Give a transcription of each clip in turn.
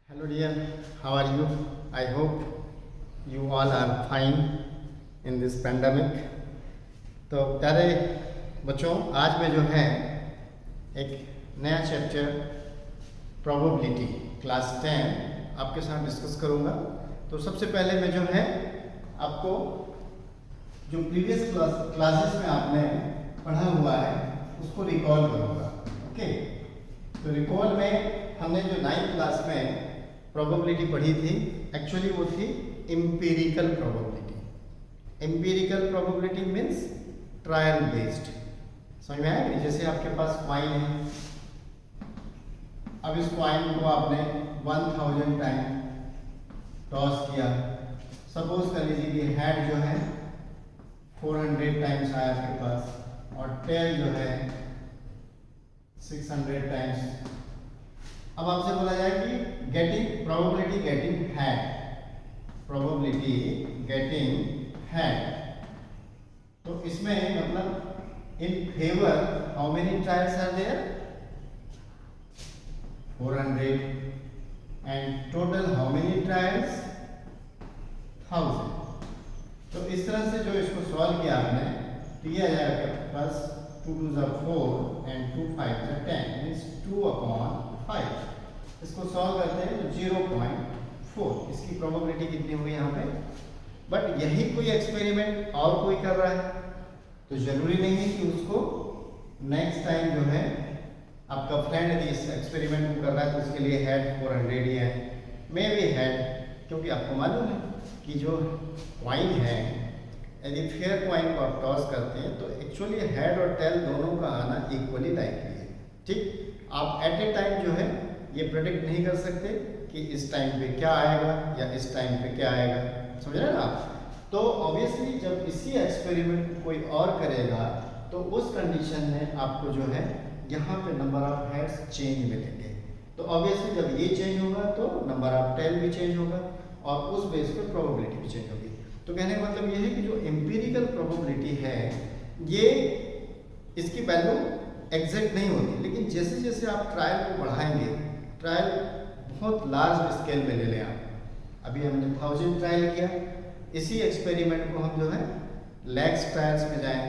Hello dear, how are you? I hope you all are fine in this pandemic. तो प्यारे बच्चों, आज मैं जो है एक नया चैप्टर प्रोबेबिलिटी क्लास 10 आपके साथ डिस्कस करूंगा। तो सबसे पहले मैं जो है आपको जो प्रीवियस क्लासेस में आपने पढ़ा हुआ है उसको रिकॉल करूंगा। ओके, तो रिकॉल में हमने जो 9th क्लास में प्रोबेबिलिटी पढ़ी थी, एक्चुअली वो थी empirical probability. Empirical probability means trial based. समझ में आया? जैसे आपके पास कॉइन है, अब इस कॉइन को आपने 1000 टाइम टॉस किया। सपोज कर लीजिए कि हेड जो है 400 टाइम्स आया आपके पास और टेल जो है 600 टाइम्स। अब आपसे बोला जाए कि getting probability getting head, probability getting head. तो इसमें मतलब in favour how many trials are there? 400 and total how many trials? 1000। तो इस तरह से जो इसको सॉल्व किया आपने, तो ये आ जाएगा आपके पास 2 2 ज़ा 4 एंड 2 5 ज़ा 10 मीन्स 2/5। इसको सॉल्व करते हैं तो 0.4। इसकी प्रोबेबिलिटी कितनी हुई यहाँ पे? बट यही कोई एक्सपेरिमेंट और कोई कर रहा है तो जरूरी नहीं है कि उसको नेक्स्ट टाइम जो है आपका फ्रेंड यदि इस एक्सपेरिमेंट को कर रहा है तो उसके लिए हेड 400 ही है, मे बी हेड, क्योंकि आपको मालूम है कि जो कॉइन है यदि फेयर कॉइन को आप टॉस करते हैं तो एक्चुअली हेड और टेल दोनों का आना इक्वली लाइकली है। ठीक, आप एट ए टाइम जो है ये प्रेडिक्ट नहीं कर सकते कि इस टाइम पे क्या आएगा या इस टाइम पे क्या आएगा। समझ रहे हैं ना आप? तो ऑब्वियसली जब इसी एक्सपेरिमेंट को कोई और करेगा तो उस कंडीशन में आपको जो है यहाँ पे नंबर ऑफ हेड्स चेंज मिलेंगे। तो ऑब्वियसली जब ये चेंज होगा तो नंबर ऑफ टेल भी चेंज होगा और उस बेस पे प्रोबेबिलिटी भी चेंज होगी। तो कहने का मतलब ये है कि जो एम्पिरिकल प्रोबेबिलिटी है ये इसकी वैल्यू एग्जैक्ट नहीं होती, लेकिन जैसे जैसे आप ट्रायल को बढ़ाएंगे, ट्रायल बहुत लार्ज स्केल में ले लें आप। अभी हमने 1000 ट्रायल किया, इसी एक्सपेरिमेंट को हम जो है लैक्स ट्रायल्स में जाएं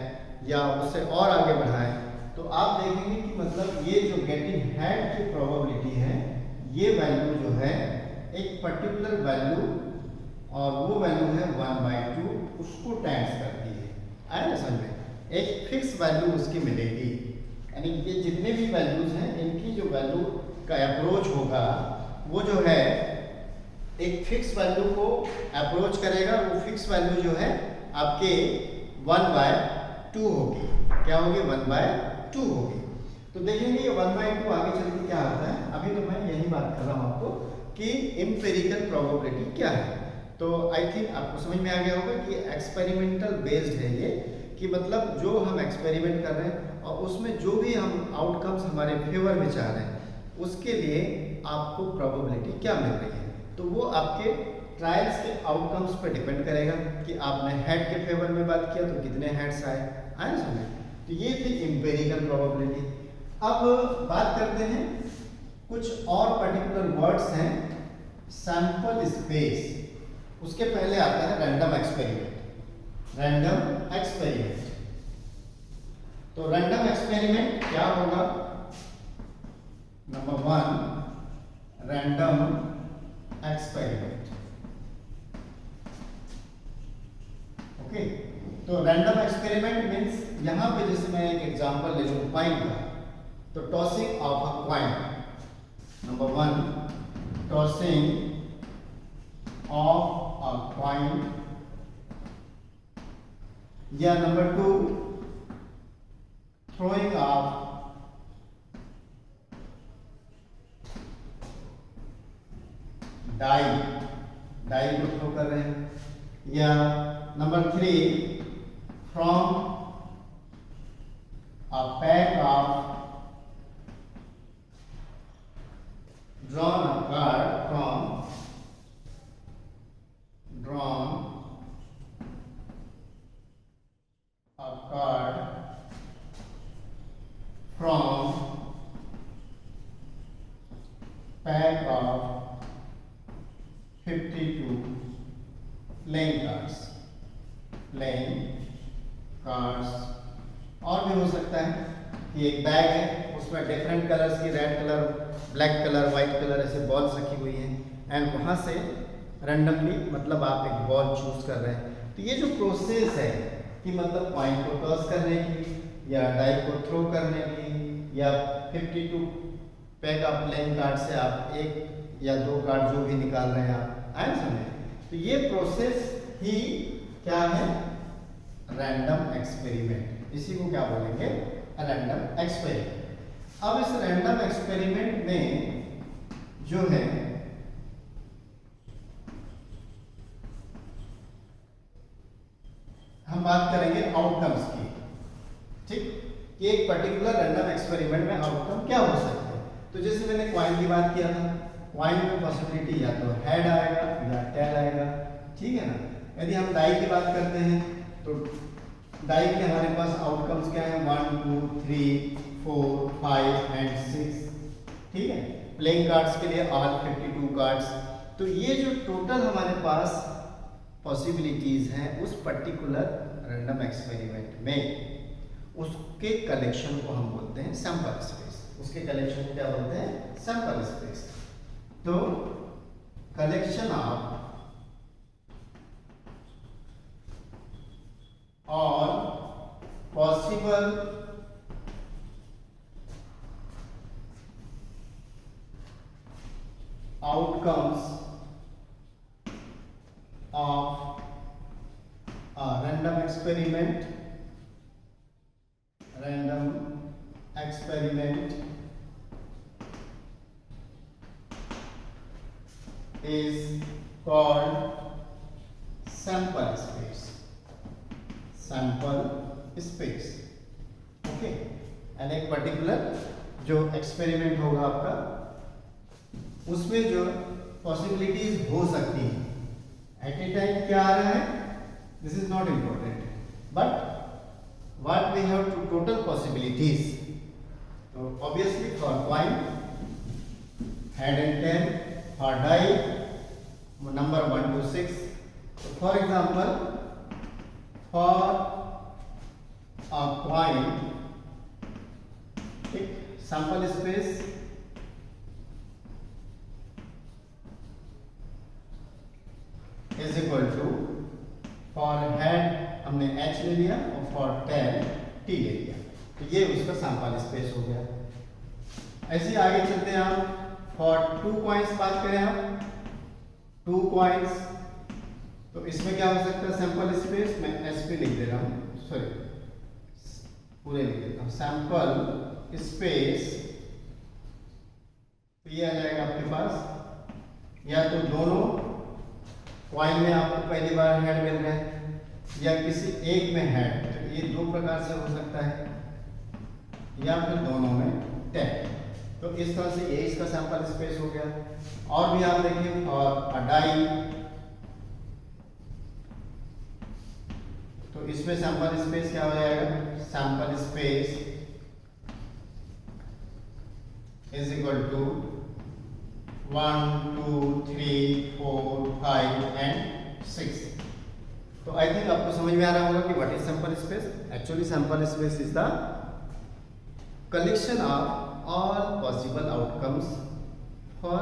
या उससे और आगे बढ़ाएं तो आप देखेंगे कि मतलब ये जो गेटिंग हेड की प्रोबेबिलिटी है ये वैल्यू जो है एक पर्टिकुलर वैल्यू और वो वैल्यू है 1/2, उसको टाइम्स करती है। आया ना समझ में? एक फिक्स वैल्यू उसकी मिलेगी, यानी ये जितने भी वैल्यूज हैं इनकी जो वैल्यू का अप्रोच होगा वो जो है एक फिक्स वैल्यू को अप्रोच करेगा। वो फिक्स वैल्यू जो है आपके 1/2 होगी। क्या होगी? 1/2 होगी। तो देखेंगे ये 1/2 आगे चल के क्या होता है। अभी तो मैं यही बात कर रहा हूँ आपको कि एम्पिरिकल प्रोबेबिलिटी क्या है। तो आई थिंक आपको समझ में आ गया होगा कि एक्सपेरिमेंटल बेस्ड है ये, कि मतलब जो हम एक्सपेरिमेंट कर रहे हैं और उसमें जो भी हम आउटकम्स हमारे फेवर में चाह रहे हैं उसके लिए आपको प्रोबेबिलिटी क्या मिल रही है। तो वो आपके ट्रायल्स के आउटकम्स पर डिपेंड करेगा कि आपने हेड के फेवर में बात किया तो कितने हेड्स आए समझ। तो ये थी एम्पिरिकल प्रोबेबिलिटी। अब बात करते हैं कुछ और पर्टिकुलर वर्ड्स हैं। सैंपल स्पेस, उसके पहले आता है रैंडम एक्सपेरिमेंट। रैंडम एक्सपेरिमेंट, तो रैंडम एक्सपेरिमेंट क्या होगा? Number 1 random experiment. ओके, तो रैंडम एक्सपेरिमेंट मीन्स यहां पे जैसे मैं एक एग्जांपल ले लूं कॉइन का, तो tossing of a coin. Number 1 tossing of a coin, या नंबर 2 throwing ऑफ डाई को थ्रो कर रहे हैं, या number 3 from a pack of drawn a card from drawn a card from pack of 52 playing cards. और भी हो सकता है कि एक बैग है, उसमें डिफरेंट कलर्स की, red colour, black colour, white colour, ऐसे बॉल्स रखी हुई हैं एंड वहाँ से रैंडमली मतलब आप एक बॉल चूज कर रहे हैं। तो ये जो प्रोसेस है कि मतलब कॉइन को टॉस करने की या डाई को थ्रो करने की या 52 पैक ऑफ प्लेइंग कार्ड से आप एक या दो कार्ड जो भी निकाल रहे हैं आप आए समझे, तो ये प्रोसेस ही क्या है, रैंडम एक्सपेरिमेंट। इसी को क्या बोलेंगे, रैंडम एक्सपेरिमेंट। अब इस रैंडम एक्सपेरिमेंट में जो है हम बात करेंगे आउटकम्स की, ठीक, कि एक पर्टिकुलर रैंडम एक्सपेरिमेंट में आउटकम क्या हो सकते हैं। तो जैसे मैंने कॉइन की बात किया था, कॉइन में पॉसिबिलिटी या तो हेड आएगा या टेल आएगा, ठीक है ना। यदि हम डाई की बात करते हैं तो डाई के हमारे पास आउटकम्स क्या है, 1 2 3 4 5 एंड 6, ठीक है। प्लेइंग कार्ड्स के लिए ऑल 52 कार्ड्स। तो ये जो टोटल हमारे पास पॉसिबिलिटीज हैं उस पर्टिकुलर रैंडम एक्सपेरिमेंट में, उसके कलेक्शन को हम बोलते हैं सैंपल स्पेस। उसके कलेक्शन को क्या बोलते हैं, सैंपल स्पेस। तो collection of all possible outcomes of a random experiment is called sample space okay. And एक पर्टिकुलर जो एक्सपेरिमेंट होगा आपका उसमें जो पॉसिबिलिटीज हो सकती हैं एट ए टाइम क्या आ रहा है, this is not important, but what we have to total possibilities. तो obviously for coin head and tail, for die number 1 to 6। तो for example for a coin, ठीक, sample space is equal to, for head हमने H ले लिया और for tell T ले लिया, तो ये उसका सैंपल स्पेस हो गया। ऐसे आगे चलते हैं, आप फॉर 2 कॉइन्स बात करें, आप 2 कॉइन्स, तो इसमें क्या हो सकता है सैंपल स्पेस, मैं SP लिख दे रहा हूँ, सॉरी पूरे लिख देता हूँ, सैंपल स्पेस। तो ये आ जाएगा आपके पास, या तो दोनों कॉइन में आपको पहली बार हेड मिल रहा है या किसी एक में हेड, तो ये 2 प्रकार से हो सकता है, या फिर दोनों में टेल। तो इस तरह से ये इसका सैंपल स्पेस हो गया। और भी आप देखिए फॉर अ डाई, तो इसमें सैंपल स्पेस क्या हो जाएगा, sample space is equal to 1 2 3 4 5 and 6। तो आई थिंक आपको समझ में आ रहा होगा कि what is sample space. Actually sample space is the collection of all possible outcomes for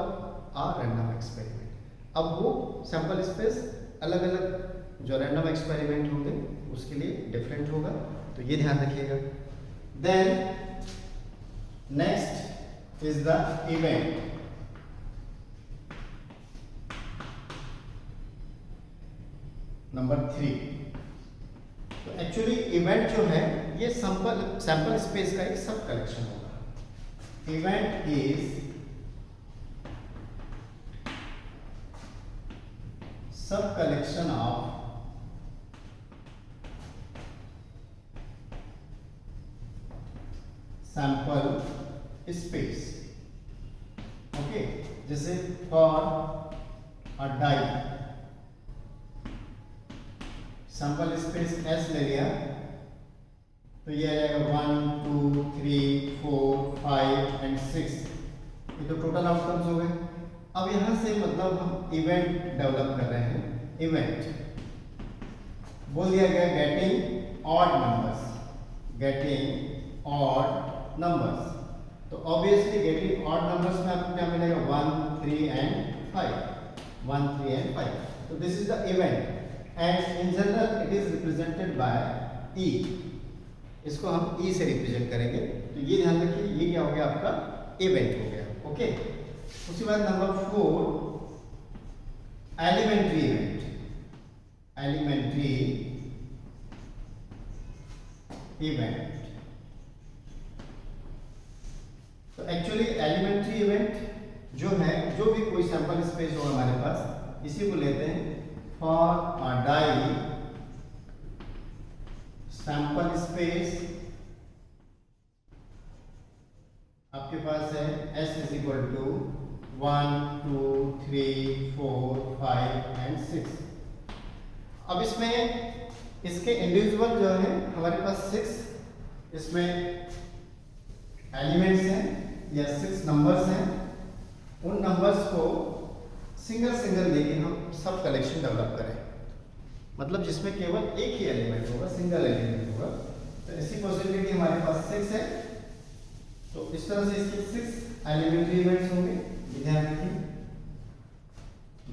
a random experiment. अब वो सैंपल स्पेस अलग अलग जो रैंडम एक्सपेरिमेंट होंगे उसके लिए डिफरेंट होगा, तो ये ध्यान रखिएगा। Then next is the event. Number 3, तो एक्चुअली इवेंट जो है ये सैंपल स्पेस का एक सब कलेक्शन होगा। Event is sub collection of sample space, okay. जैसे for a die sample space S ले लिया, तो ये आ जाएगा 1 2 3 4 5 एंड 6, ये तो टोटल आउटकम्स हो गए। अब यहाँ से मतलब हम इवेंट डेवलप कर रहे हैं। इवेंट बोल दिया गया getting odd numbers, getting odd numbers. तो ऑब्वियसली गेटिंग ऑड नंबर्स में आपको क्या मिलेगा, 1, 3 एंड 5, 1, 3 एंड 5। तो this is the event and in general it is represented by E. इसको हम ई से रिप्रेजेंट करेंगे। तो ये ध्यान रखिए, ये क्या हो गया आपका इवेंट हो गया। ओके, उसके बाद number 4 elementary event. Elementary event, तो एक्चुअली एलिमेंट्री इवेंट जो है, जो भी कोई सैंपल स्पेस हो हमारे पास, इसी को लेते हैं for a die sample space. आपके पास है S is equal to 1, 2, 3, 4, 5 and 6। अब इसमें इसके इंडिविजुअल जो है हमारे पास 6 इसमें एलिमेंट्स हैं या 6 नंबर्स हैं। उन नंबर्स को सिंगल सिंगल लेके हम सब कलेक्शन डेवलप करें, मतलब जिसमें केवल एक ही एलिमेंट होगा, सिंगल एलिमेंट होगा। तो ऐसी पॉसिबिलिटी हमारे पास 6 है। तो इस तरह से इसके 6 एलिमेंट्री इवेंट्स होंगे, ध्यान रखिए।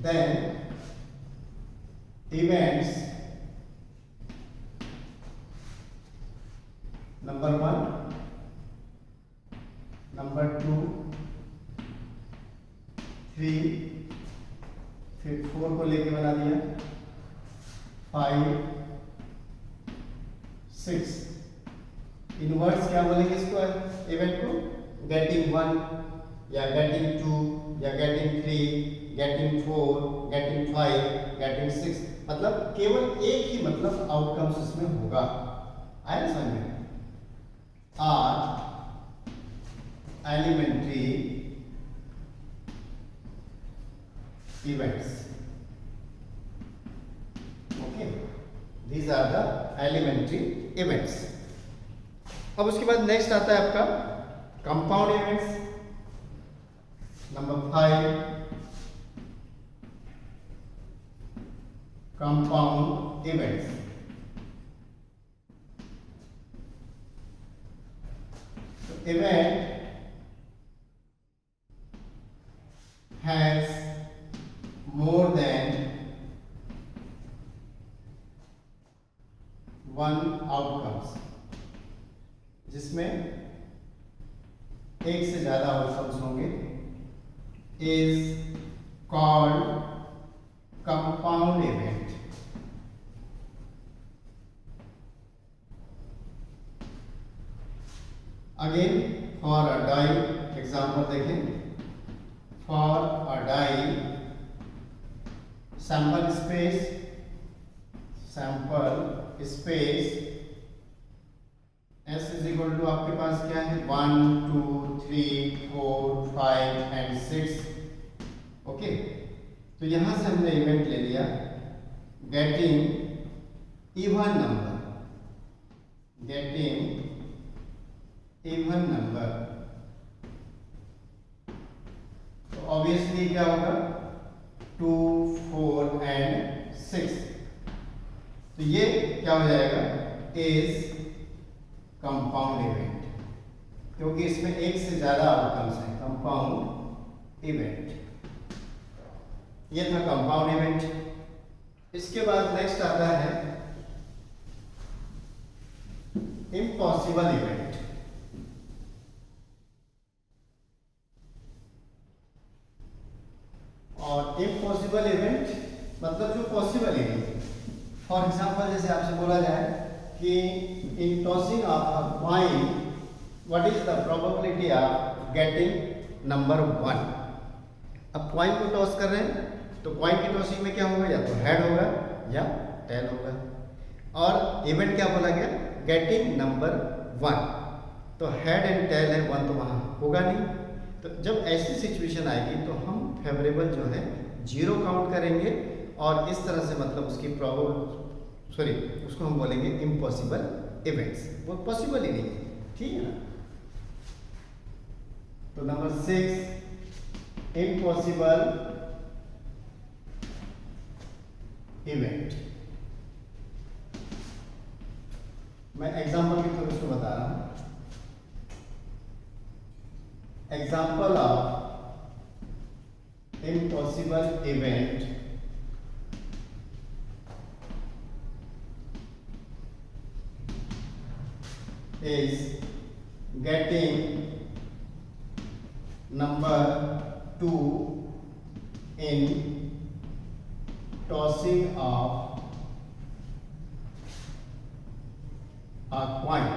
देन इवेंट्स नंबर 1, नंबर 2, 3, फिर 4 को लेके बना दिया, 5, 6। इनवर्स क्या बोलेंगे इसको, इवेंट को, गेटिंग 1 या गेटिंग 2 या गेटिंग 3, गेटिंग 4, गेटिंग 5, गेटिंग 6। मतलब केवल एक ही मतलब आउटकम्स इसमें होगा। आया समझ में? Are elementary events. Okay, these are the elementary events. अब उसके बाद नेक्स्ट आता है आपका compound events. Number 5 compound events. तो event has more than one outcomes, जिसमें एक से ज्यादा आउटकम्स होंगे, is called compound event। Again for a die example देखें। For a die sample space S is equal to आपके पास क्या है, 1, 2, 3, 4, 5 एंड 6। ओके, तो यहां से हमने इवेंट ले लिया getting even number, getting even number. Obviously क्या होगा, 2, 4 एंड 6। तो ये क्या हो जाएगा, इज कंपाउंड इवेंट, क्योंकि इसमें एक से ज्यादा आउटकम्स हैं। कंपाउंड इवेंट, ये था कंपाउंड इवेंट। इसके बाद नेक्स्ट आता है इम्पॉसिबल इवेंट। और इम्पॉसिबल इवेंट मतलब जो पॉसिबल ही नहीं। फॉर एग्जाम्पल जैसे आपसे बोला जाए कि in tossing of a coin what is the probability of getting number 1। अब कॉइन को टॉस कर रहे हैं, तो कॉइन की टॉसिंग में क्या होगा, या तो हेड होगा या टेल होगा। और इवेंट क्या बोला गया, गेटिंग नंबर 1। तो हेड एंड टेल है, 1 तो वहां होगा नहीं। तो जब ऐसी सिचुएशन आएगी तो हम फेवरेबल जो है 0 काउंट करेंगे, और इस तरह से मतलब उसकी उसको हम बोलेंगे इम्पॉसिबल इवेंट्स। वो पॉसिबल ही नहीं है, ठीक है ना। तो नंबर 6 इम्पॉसिबल इवेंट। मैं एग्जांपल के थ्रू इसको बता रहा हूं। Example of impossible event is getting number 2 in tossing of a coin,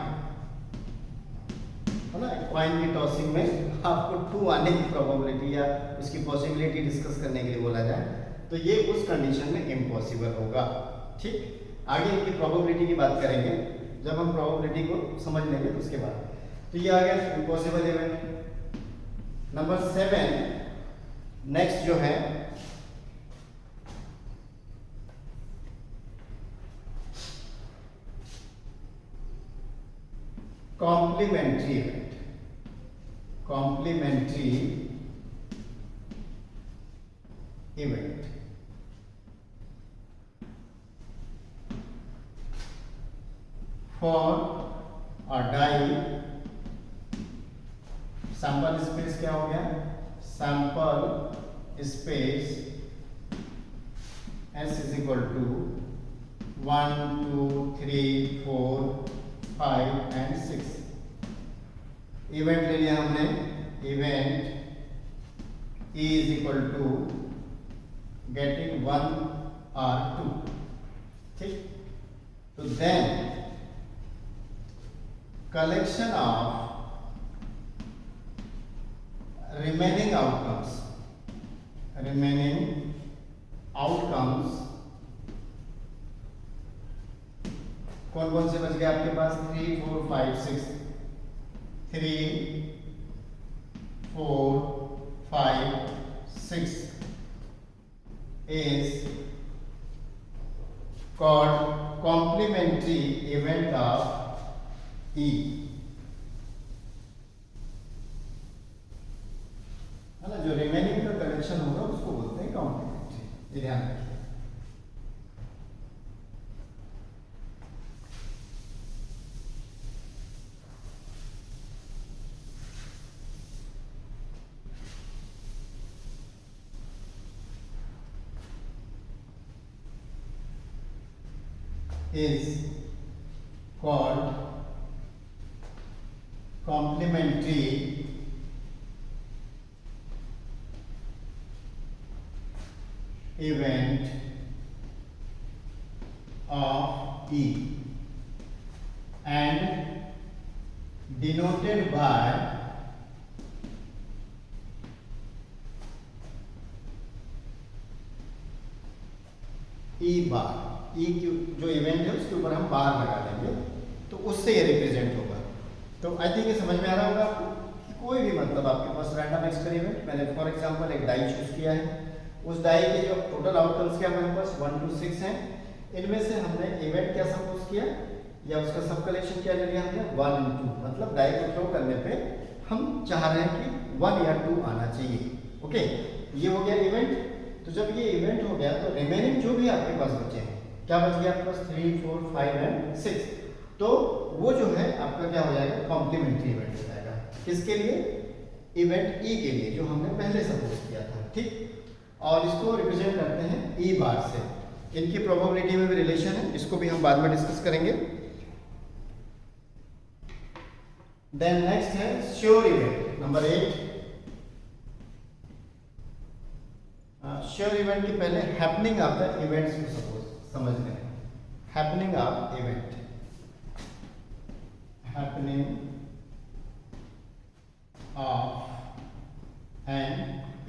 है ना। कॉइन की टॉसिंग में आपको 2 आने की प्रोबेबिलिटी या उसकी पॉसिबिलिटी डिस्कस करने के लिए बोला जाए तो ये उस कंडीशन में इम्पॉसिबल होगा। ठीक, आगे इनकी प्रोबेबिलिटी की बात करेंगे जब हम प्रोबेबिलिटी को समझ लेंगे तो उसके बाद। तो ये आ गया इम्पॉसिबल इवेंट। नंबर 7 नेक्स्ट जो है complementary event. Complementary event for a die. Sample space क्या हो गया? Sample space S is equal to 1 2 3 4 5 and 6। Event ले लिया हमने। Event E is equal to getting 1 or 2। ठीक, तो then collection of remaining outcomes कौन कौन से बच गए आपके पास? 3 4 5 6। 3 4 5 6 is called complementary event of E, है ना। जो रिमेनिंग का कलेक्शन होगा उसको बोलते हैं कॉम्प्लीमेंट्री। ये ध्यान रखिए। is called complementary event of E and denoted by E bar. E की जो इवेंट है उसके ऊपर हम बार लगा देंगे तो उससे ये रिप्रेजेंट होगा। तो आई थिंक ये समझ में आ रहा होगा कि कोई भी मतलब आपके पास रैंडम एक्सपेरिमेंट, मैंने फॉर एग्जांपल एक डाई चूज किया है, उस डाई के जो टोटल आउटकम्स क्या हमारे पास 1 to 6 हैं, इनमें से हमने इवेंट क्या सपोज किया या उसका सब कलेक्शन क्या ले लिया हमने 1 and 2, मतलब डाई को थ्रो करने पे हम चाह रहे हैं कि 1 या 2 आना चाहिए। ओके, ये हो गया इवेंट। तो जब ये इवेंट हो गया तो रिमेनिंग जो भी आपके पास बचे हैं, क्या बच गया आपके पास 3 4 5 एंड 6, तो वो जो है आपका क्या हो जाएगा कॉम्प्लीमेंट्री इवेंट हो जाएगा। किसके लिए? इवेंट ई के लिए, जो हमने पहले सपोज किया था। ठीक, और इसको रिप्रेजेंट करते हैं ई बार से। इनकी प्रोबेबिलिटी में भी रिलेशन है, इसको भी हम बाद में डिस्कस करेंगे। देन नेक्स्ट है sure event number 8। Sure event की पहले हैपनिंग ऑफ द इवेंट्स को सपोज समझते हैं। Happening of event, happening of an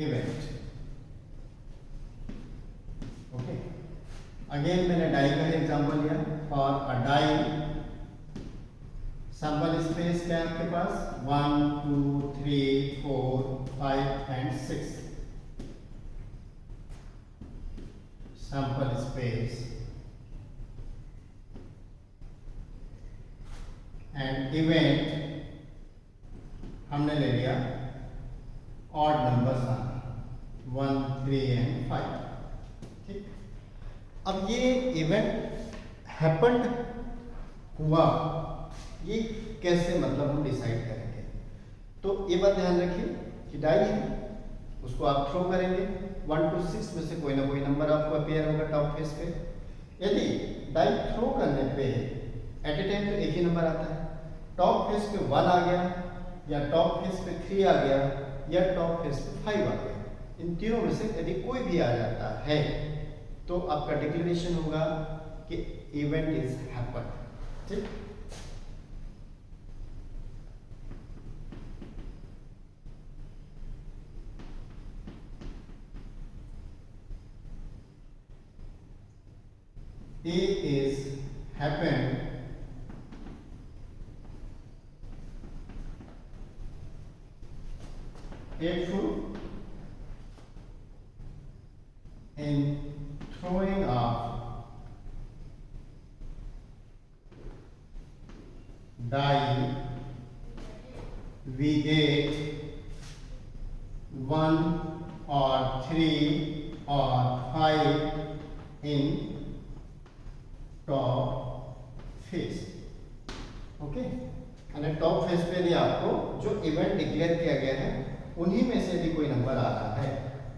event. Okay, again मैंने डाई का एग्जांपल लिया। For a die sample space क्या है आपके पास 1 2 3 4 5 and 6। Sample space and event हमने ले लिया ऑड नंबर्स आना। 1, 3 एंड 5। ठीक, अब ये इवेंट हैपेंड हुआ, ये कैसे मतलब हम डिसाइड करेंगे? तो ये बात ध्यान रखिए कि डाई है, उसको आप थ्रो करेंगे, 1 to 6 में से कोई ना कोई नंबर आपको अपीयर होगा टॉप फेस पे। यदि डाई थ्रो करने पे एट ए टाइम तो एक ही नंबर आता है, टॉप फेस पे 1 आ गया, या टॉप फेस पे 3 आ गया, या टॉप फेस पे 5 आ गया, इन तीनों में से यदि कोई भी आ जाता है तो आपका डिक्लेरेशन होगा कि इवेंट इज हैपेंड। ठीक, A is happened if in throwing of die we get 1 or 3 or 5 in top face. Okay, और टॉप फेस पे यदि आपको जो इवेंट डिक्लेयर किया गया है उन्हीं में से यदि कोई नंबर आ रहा है,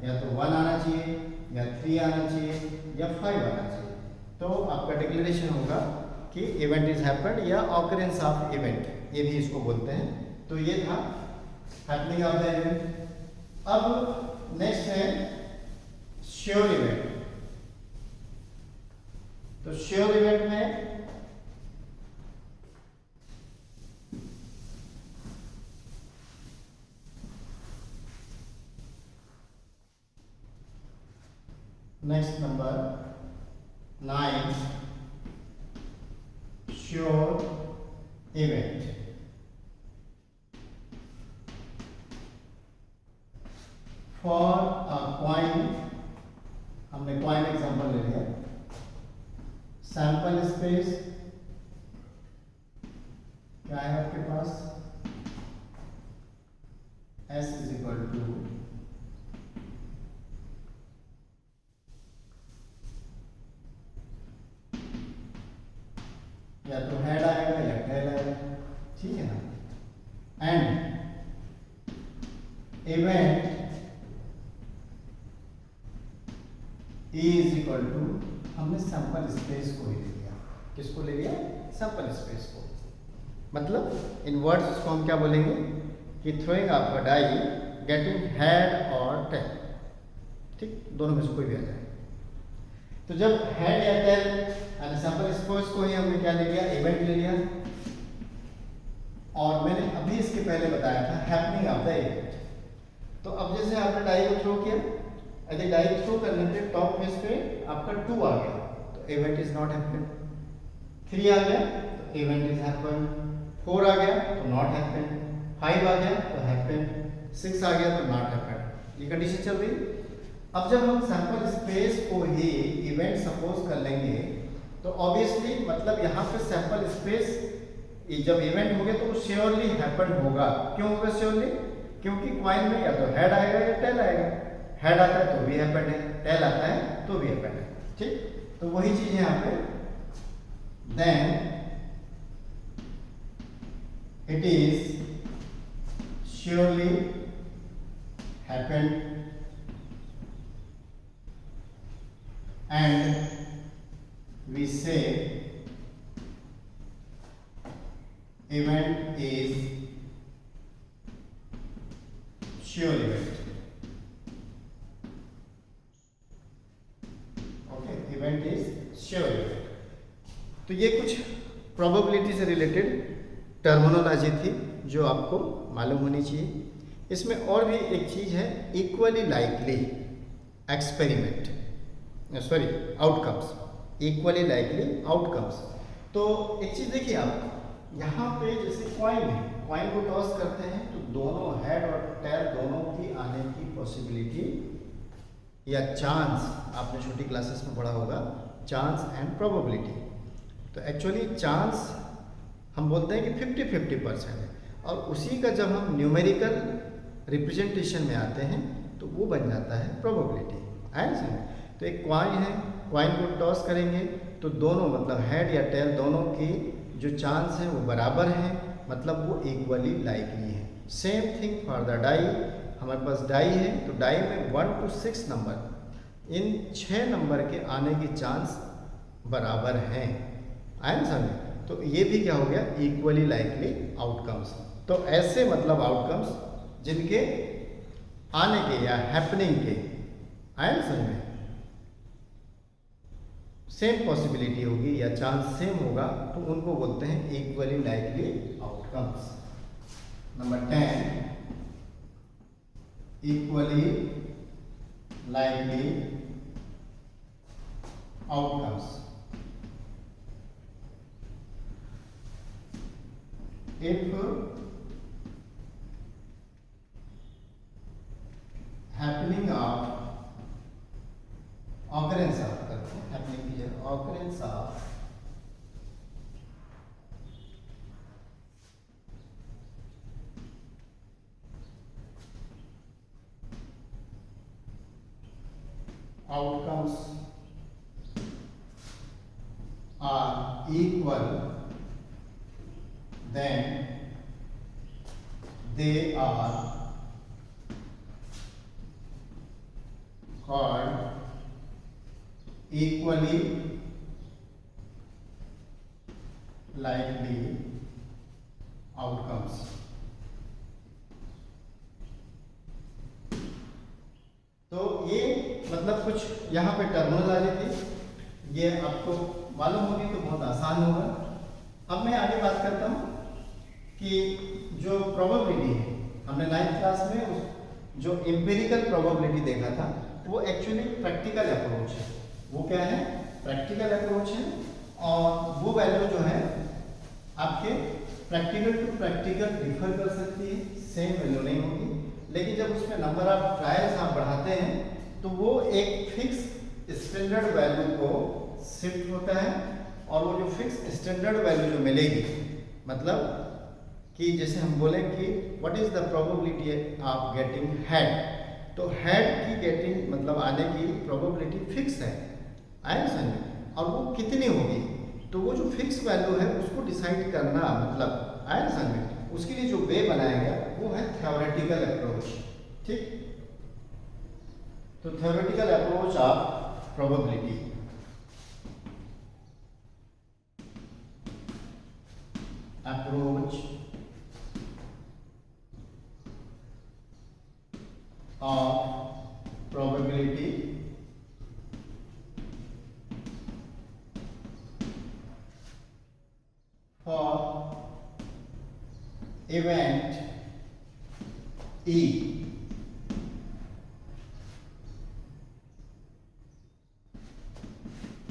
या तो 1 आना चाहिए, या 3 आना चाहिए, या 5 आना चाहिए, तो आपका डिक्लेरेशन होगा कि इवेंट इज हैपेंड या ऑकरेंस ऑफ इवेंट, ये भी इसको बोलते हैं। तो ये था हैपनिंग ऑफ द इवेंट। अब नेक्स्ट है श्योर इवेंट। तो श्योर इवेंट में next number 9, sure event. For a coin, हमने कॉइन एग्जांपल ले लिया, सैंपल स्पेस क्या है आपके पास, S इज इक्वल टू या तो हेड आएगा या टेल आएगा, ठीक है ना। And event is equal to, हमने सैंपल स्पेस को ही ले लिया, किसको ले लिया, सैंपल स्पेस को। मतलब इन वर्ड्स उसको हम क्या बोलेंगे कि throwing of a die getting head और टेल। ठीक, दोनों में से कोई भी आ जाए। तो जब हेड या टेल यानी सैंपल स्पेस को ही हमने क्या ले लिया, इवेंट ले लिया। और मैंने अभी इसके पहले बताया था हैपनिंग ऑफ द इवेंट। तो अब जैसे आपने डाई को थ्रो किया, यदि डाई थ्रो करने पे टॉप फेस पे आपका 2 आ गया तो इवेंट इज नॉट हैपेंड, 3 आ गया तो इवेंट इज हैपेंड, 4 आ गया तो नॉट हैपेंड, 5 आ गया तो हैपेंड, 6 आ गया तो नॉट हैपेंड। ये कंडीशन चल रही। अब जब हम सैंपल स्पेस को ही इवेंट सपोज कर लेंगे तो ऑब्वियसली मतलब यहाँ पे सैंपल स्पेस जब इवेंट हो गया तो वो श्योरली हैपेंड होगा। क्यों होगा श्योरली? क्योंकि कॉइन में या तो हेड आएगा या टेल आएगा। हेड आता है तो भी हैपेंड है, टेल आता है तो भी हैपेंड है। ठीक, तो वही चीज यहाँ पे then it is surely happened and we say event is sure event. Okay, event is sure event. तो ये कुछ प्रोबेबिलिटी से रिलेटेड टर्मिनोलॉजी थी जो आपको मालूम होनी चाहिए। इसमें और भी एक चीज है, equally likely experiment, sorry outcomes, equally likely outcomes. तो एक चीज देखिए आप यहाँ पे जैसे कॉइन है, कॉइन को टॉस करते हैं तो दोनों हेड और टेल दोनों की आने की पॉसिबिलिटी या चांस, आपने छोटी क्लासेस में पढ़ा होगा चांस एंड प्रोबेबिलिटी। तो एक्चुअली चांस हम बोलते हैं कि 50-50% है, और उसी का जब हम न्यूमेरिकल रिप्रेजेंटेशन में आते हैं तो वो बन जाता है प्रोबेबिलिटी। है ना? तो एक क्वाइन है, क्वाइन को टॉस करेंगे तो दोनों मतलब हेड या टेल दोनों की जो चांस है वो बराबर हैं, मतलब वो इक्वली लाइकली है। Same thing for the die, हमारे पास डाई है तो डाई में 1 to 6 नंबर, इन 6 नंबर के आने की चांस बराबर हैं। आए ना समझ? तो ये भी क्या हो गया, इक्वली लाइकली आउटकम्स। तो ऐसे मतलब आउटकम्स जिनके आने के या हैपनिंग के, आए ना समझ में, सेम पॉसिबिलिटी होगी या चांस सेम होगा, तो उनको बोलते हैं equally likely outcomes. Number 10, equally likely outcomes. If happening of occurrence of करते हैं, happening की जगह occurrence of outcomes are equal, then they are called equally likely outcomes। तो ये मतलब कुछ यहाँ पे टर्मिनोलॉजी थी, ये आपको मालूम होगी तो बहुत आसान होगा। अब मैं आगे बात करता हूँ कि जो प्रोबेबिलिटी है, हमने 9th क्लास में उस जो एम्पिरिकल प्रोबेबिलिटी देखा था वो एक्चुअली प्रैक्टिकल अप्रोच है। वो क्या है? प्रैक्टिकल अप्रोच है, और वो वैल्यू जो है आपके प्रैक्टिकल टू प्रैक्टिकल डिफर कर सकती है, सेम वैल्यू नहीं होगी। लेकिन जब उसमें नंबर ऑफ ट्रायल्स आप बढ़ाते हैं तो वो एक फिक्स स्टैंडर्ड वैल्यू को शिफ्ट होता है, और वो जो फिक्स स्टैंडर्ड वैल्यू जो मिलेगी, मतलब कि जैसे हम बोले कि what is the probability of getting head, तो हेड की गेटिंग मतलब आने की प्रोबेबिलिटी फिक्स है, आए ना समझ? और वो कितनी होगी, तो वो जो फिक्स वैल्यू है उसको डिसाइड करना, मतलब आए ना समझ? उसके लिए जो वे बनाया गया वो है थ्योरेटिकल अप्रोच। ठीक, तो theoretical approach of probability, approach of probability for event E,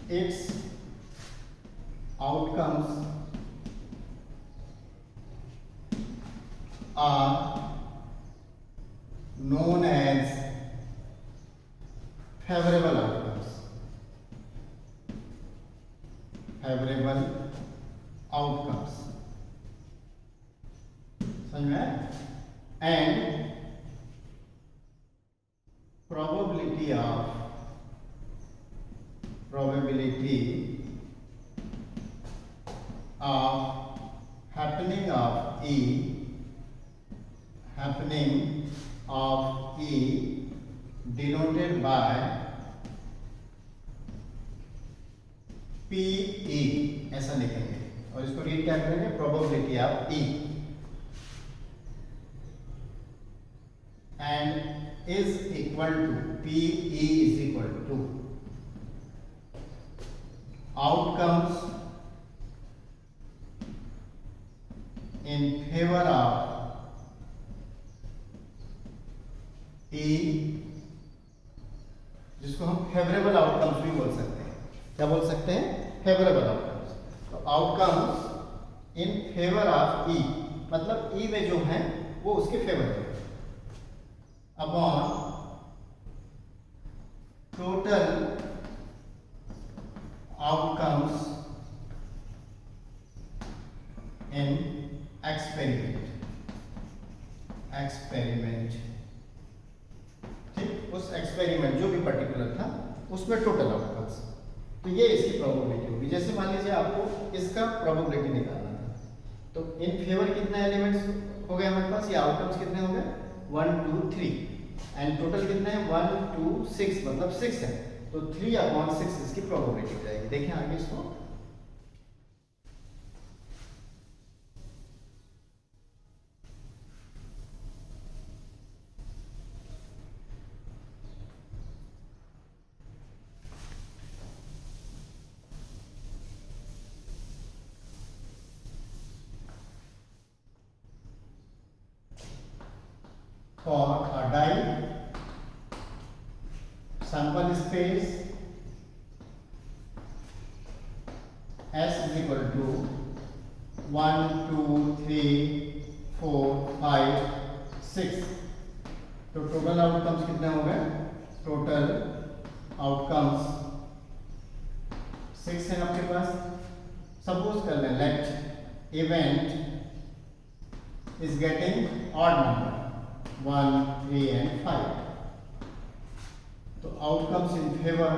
its outcomes are known as favorable outcomes, favorable outcomes, समझ में? And probability of happening of E denoted by PE, ऐसा लिखेंगे और इसको रीड क्या करेंगे? Probability of E, and is equal to PE is equal to outcomes in favor of E, जिसको हम फेवरेबल आउटकम्स भी बोल सकते हैं। क्या बोल सकते हैं? Favourable outcomes. तो आउटकम्स इन फेवर ऑफ ई, मतलब ई में जो है वो उसके फेवर में, upon total outcomes in experiment. ठीक, एक्सपेरिमेंट जो भी पर्टिकुलर था उसमें टोटल आउटकम्स। तो ये इसकी प्रोबेबिलिटी होगी। जैसे मान लीजिए आपको इसका प्रोबेबिलिटी निकालना था, तो इन फेवर कितने एलिमेंट्स हो गए हमारे पास, ये आउटकम्स कितने हो गए 1 2 3 एंड टोटल कितने हैं 1 2 6 मतलब 6 है। तो 3/6 इसकी प्रोबेबिलिटी हो जाएगी। देखें आगे इसको, for a die sample space S is equal to 1 2 3 4 5 6। तो टोटल आउटकम्स कितने हो गए, टोटल आउटकम्स 6 है आपके पास। सपोज कर लें let event is getting odd number 1 3 and 5। तो outcomes in favor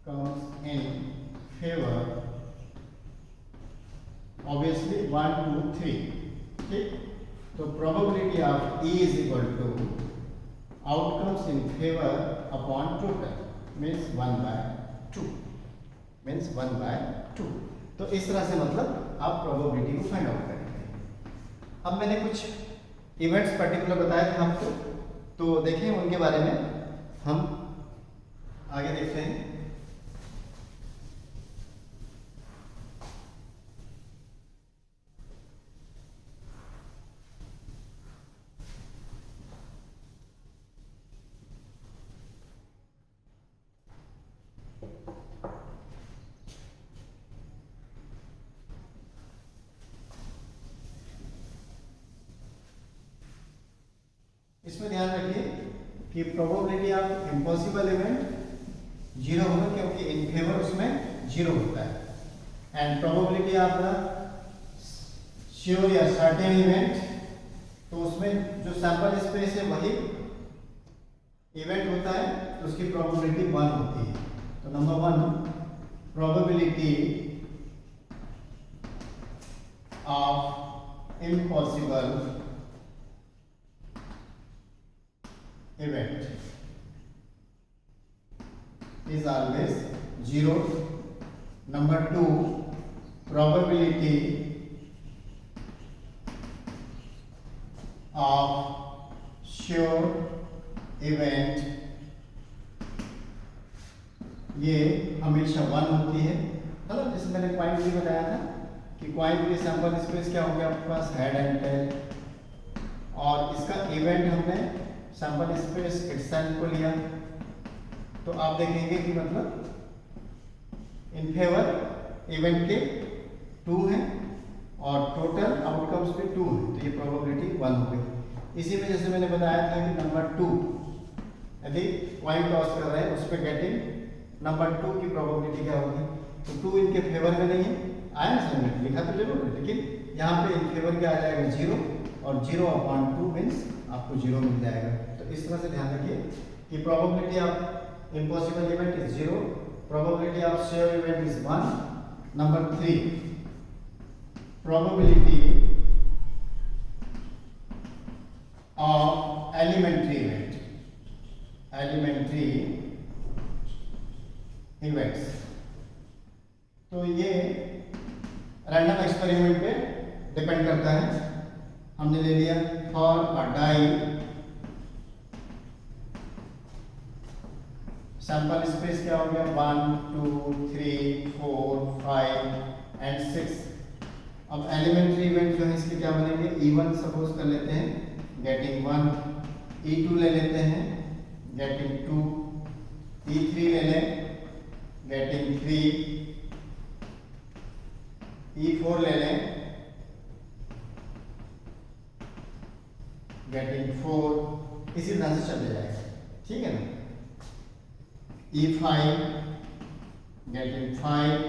comes in favor obviously 1 2 3 ठीक। तो probability of E is equal to outcomes in favor upon total means 1/2 means 1/2। तो इस तरह से मतलब आप प्रोबेबिलिटी को फाइंड आउट करेंगे। अब मैंने कुछ इवेंट्स पर्टिकुलर बताए थे आपको, तो देखिए उनके बारे में हम आगे देखते हैं। इसमें ध्यान रखिए कि प्रोबेबिलिटी ऑफ इम्पॉसिबल इवेंट 0 होगा क्योंकि इन फेवर उसमें 0 होता है। And probability of the sure या सर्टेन इवेंट, तो उसमें जो सैंपल स्पेस है वही इवेंट होता है, तो उसकी प्रोबेबिलिटी 1 होती है। तो number 1 probability of impossible event is always 0. Number 2 probability of sure event ये हमेशा 1 होती है ना। जैसे मैंने पॉइंट भी बताया था कि पॉइंट की सैंपल स्पेस क्या हो गया आपके पास, हेड एंड टेल, और इसका इवेंट हमने सैंपल स्पेस इटसेल्फ को लिया। तो आप देखेंगे कि मतलब इन फेवर इवेंट के 2 हैं और टोटल आउटकम्स पे 2 हैं, तो ये प्रोबेबिलिटी 1 हो गई। इसी में जैसे मैंने बताया था कि नंबर 2 यदि पॉइंट टॉस कर रहे हैं उस पर गेटिंग नंबर 2 की प्रोबेबिलिटी क्या होगी, तो 2 इनके फेवर में नहीं है, आया ना समझ में, लिखा तो जरूर है, लेकिन यहाँ पे इन फेवर क्या आ जाएगा 0 और 0/2 मीन्स आपको 0 मिल जाएगा। तो इस तरह से ध्यान रखिए कि probability of impossible event is 0, probability of sure event is 1। Number 3 probability of elementary events, तो ये रैंडम एक्सपेरिमेंट पे डिपेंड करता है। हमने ले लिया for a die sample space क्या हो गया 1 2 3 4 5 एंड 6। अब एलिमेंट्री इवेंट जो है इसके क्या बनेंगे, E1 सपोज कर लेते हैं गेटिंग 1, E2 ले लेते हैं गेटिंग 2, E3 ले लें गेटिंग 3, E4 ले लें गेटिंग 4, इसी तरह से चलते जाएगा, ठीक है ना। E5 getting 5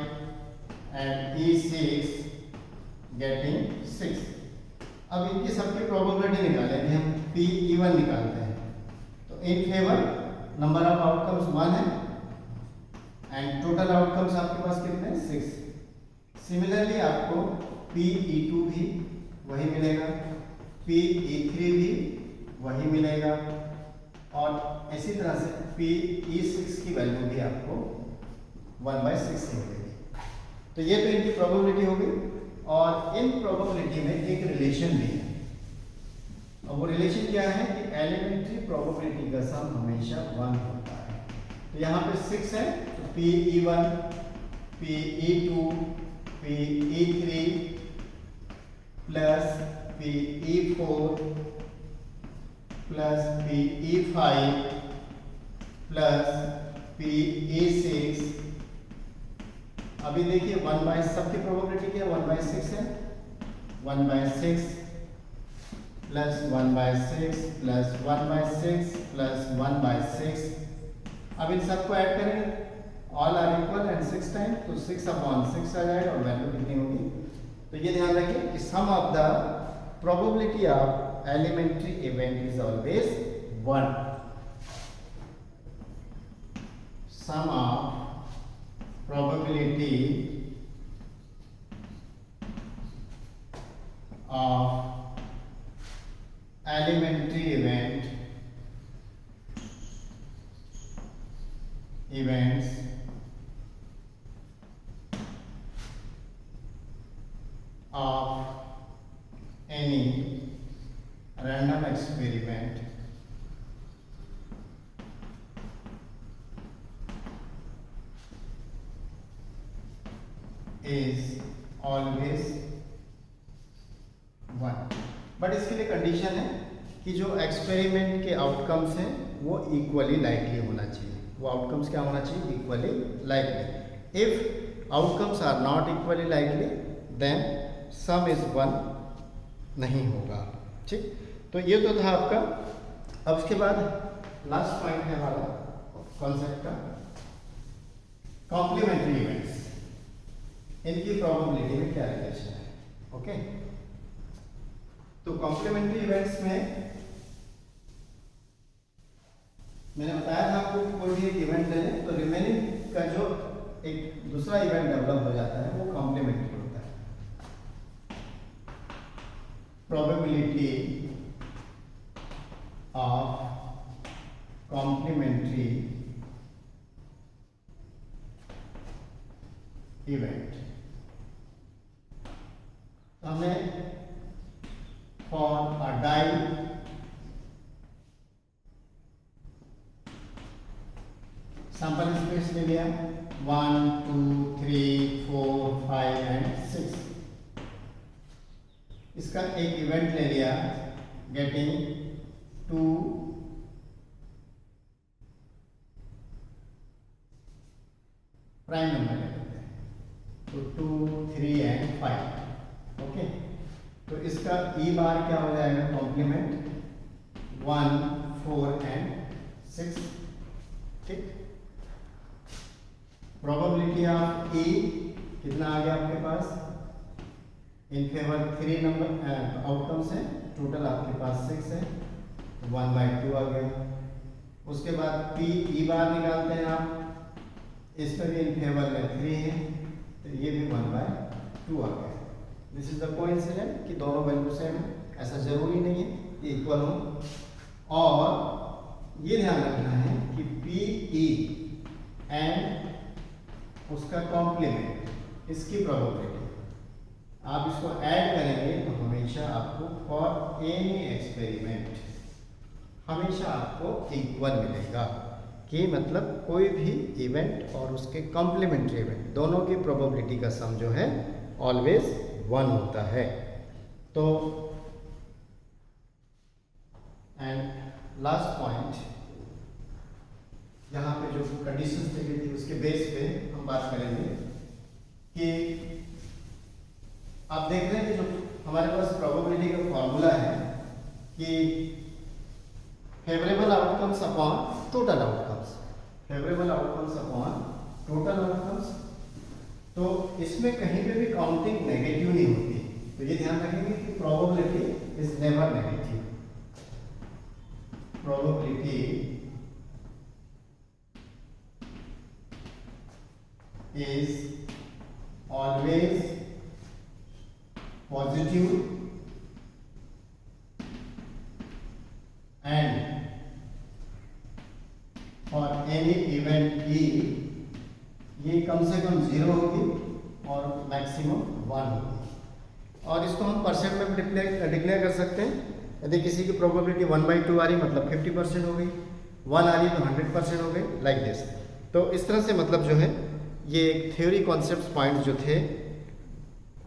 and E6 getting 6। अब इनकी सबकी प्रोबेबिलिटी निकालेंगे हम, PE1 निकालते हैं in favour number of outcomes 1 है एंड टोटल आउटकम्स आपके पास कितने हैं 6। सिमिलरली आपको PE2 भी वही मिलेगा, PE3 भी वही मिलेगा और इसी तरह से PE6 की वैल्यू भी आपको 1/6 ही मिलेगी। तो ये तो इनकी प्रोबेबिलिटी हो गई और इन प्रोबेबिलिटी में एक रिलेशन भी है। अब वो रिलेशन क्या है कि एलिमेंट्री प्रोबेबिलिटी का सम हमेशा 1 होता है। तो यहाँ पे 6 है तो PE1, PE2, PE3 plus PE4 plus PE5 plus PE6। अभी देखिए 1/, सबकी प्रोबेबिलिटी क्या है 1/6 है, 1/6 प्लस 1/6 प्लस 1/6 प्लस 1/6। अब इन सबको ऐड करेंगे, all are equal and 6 time तो 6/6 आ जाएगा और वैल्यू कितनी होगी। तो ये ध्यान रखिए कि sum of the probability of elementary event is always 1। Sum of probability of elementary events of any random experiment is always 1। But इसके लिए कंडीशन है कि जो एक्सपेरिमेंट के आउटकम्स हैं वो इक्वली लाइकली होना चाहिए। वो आउटकम्स क्या होना चाहिए equally likely. If outcomes are not equally likely then sum is 1 नहीं होगा। ठीक, तो ये तो था आपका। अब उसके बाद लास्ट पॉइंट है हमारा कॉन्सेप्ट का कॉम्प्लीमेंट्री इवेंट्स। इनकी प्रोबेबिलिटी में क्या रिलेशन है। ओके, तो कॉम्प्लीमेंट्री इवेंट्स में मैंने बताया था आपको कि कोई भी एक इवेंट ले लें तो रिमेनिंग का जो एक दूसरा इवेंट डेवलप हो जाता है वो कॉम्प्लीमेंट्री होता है। Probability of complementary event. हमें for a die sample space ले लिया 1 2 3 4 5 एंड 6। इसका एक इवेंट ले लिया गेटिंग 2 प्राइम नंबर ले लेते हैं तो 2 3 एंड 5। ओके, तो इसका ई बार क्या हो जाएगा कॉम्प्लीमेंट 1 4 एंड 6। ठीक, प्रोबेबिलिटी ऑफ ई कितना आ गया आपके पास इन फेवर 3 नंबर आउटकम्स है, टोटल आपके पास 6 है, 1/2 आ गया। उसके बाद पी ई बार निकालते हैं आप, इसमें भी इन फेवर में 3 है तो ये भी 1/2 आ गया। दिस इज द कोइंसिडेंट कि दोनों वैल्यू सेम है, ऐसा जरूरी नहीं है ये इक्वल हो। और ये ध्यान रखना है कि पी ई एंड उसका कॉम्प्लीमेंट इसकी प्रोबेबिलिटी आप इसको ऐड करेंगे तो हमेशा आपको फॉर एनी एक्सपेरिमेंट हमेशा आपको इक्वल मिलेगा। कि मतलब कोई भी इवेंट और उसके कॉम्प्लीमेंट्री इवेंट दोनों की प्रोबेबिलिटी का सम जो है ऑलवेज 1 होता है। तो एंड लास्ट पॉइंट यहाँ पे जो कंडीशंस दी गई थी उसके बेस पे हम बात करेंगे कि आप देख रहे हैं कि जो हमारे पास प्रोबेबिलिटी का फॉर्मूला है कि favourable outcomes upon total outcomes, favourable outcomes upon total outcomes. तो इसमें कहीं पे भी काउंटिंग नेगेटिव नहीं होती, तो ये ध्यान रखेंगे कि probability is never negative. Probability is always positive and for any event E ये कम से कम 0 होगी और मैक्सिमम 1 होगी। और इसको हम परसेंट में डिक्लेयर कर सकते हैं। यदि किसी की प्रोबेबिलिटी 1/2 आ रही मतलब 50% हो गई, 1 आ रही तो 100% हो गई, लाइक दिस। तो इस तरह से मतलब जो है ये थ्योरी कॉन्सेप्ट पॉइंट जो थे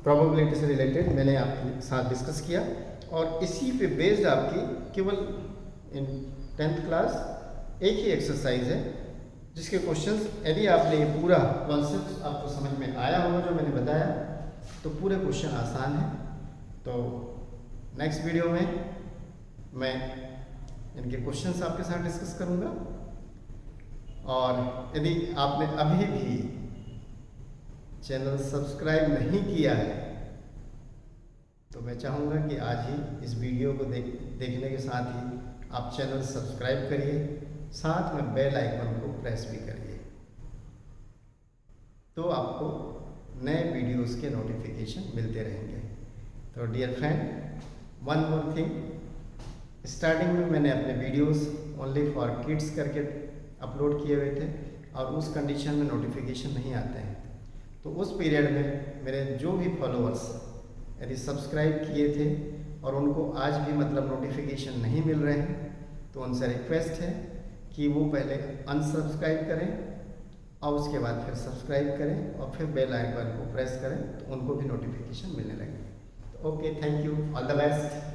प्रोबेबिलिटी से रिलेटेड मैंने आपके साथ डिस्कस किया, और इसी पे बेस्ड आपकी केवल इन 10th क्लास एक ही एक्सरसाइज है जिसके क्वेश्चंस यदि आपने ये पूरा कॉन्सेप्ट आपको समझ में आया होगा जो मैंने बताया तो पूरे क्वेश्चन आसान है। तो नेक्स्ट वीडियो में मैं इनके क्वेश्चंस आपके साथ डिस्कस करूंगा। और यदि आपने अभी भी चैनल सब्सक्राइब नहीं किया है तो मैं चाहूँगा कि आज ही इस वीडियो को देखने के साथ ही आप चैनल सब्सक्राइब करिए, साथ में बेल आइकन को प्रेस भी करिए तो आपको नए वीडियोस के नोटिफिकेशन मिलते रहेंगे। तो dear friend, one more thing, starting में मैंने अपने वीडियोस ओनली फॉर किड्स करके अपलोड किए हुए थे और उस कंडीशन में नोटिफिकेशन नहीं आते हैं। तो उस पीरियड में मेरे जो भी फॉलोअर्स यदि सब्सक्राइब किए थे और उनको आज भी मतलब नोटिफिकेशन नहीं मिल रहे हैं तो उनसे रिक्वेस्ट है कि वो पहले अनसब्सक्राइब करें और उसके बाद फिर सब्सक्राइब करें और फिर बेल आइकन को प्रेस करें तो उनको भी नोटिफिकेशन मिलने लगे। तो okay, thank you, all the best.